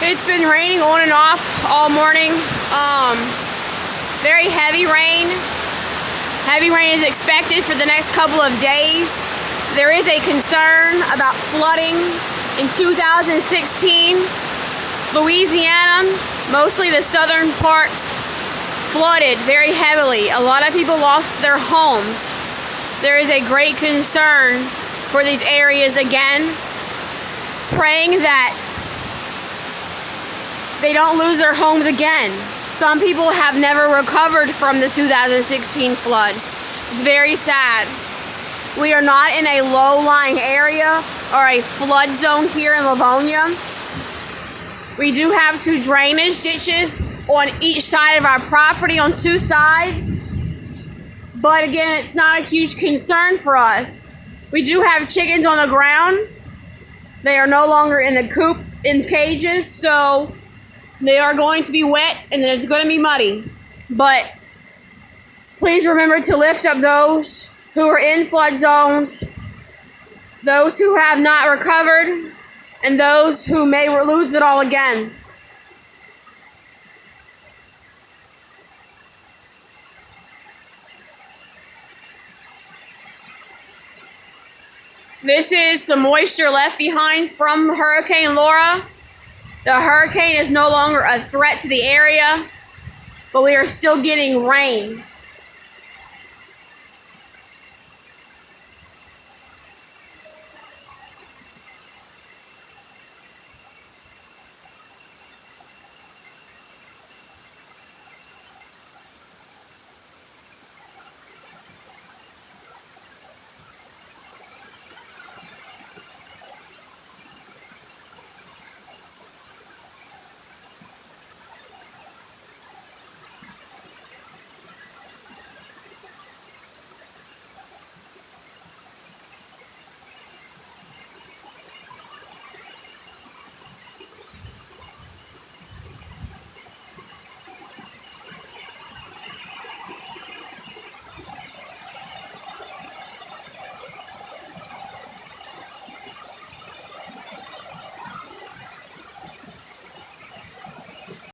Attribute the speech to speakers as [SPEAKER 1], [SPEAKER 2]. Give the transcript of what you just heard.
[SPEAKER 1] It's been raining on and off all morning. Very heavy rain. Heavy rain is expected for the next couple of days. There is a concern about flooding in 2016. Louisiana, mostly the southern parts, flooded very heavily. A lot of people lost their homes. There is a great concern for these areas again, praying that they don't lose their homes again. Some people have never recovered from the 2016 flood. It's very sad. We are not in a low-lying area or a flood zone here in Livonia. We do have 2 drainage ditches on each side of our property on 2 sides. But again, it's not a huge concern for us. We do have chickens on the ground. They are no longer in the coop in cages, so they are going to be wet and it's going to be muddy. But please remember to lift up those who are in flood zones, those who have not recovered, and those who may lose it all again. This is some moisture left behind from Hurricane Laura. The hurricane is no longer a threat to the area, but we are still getting rain.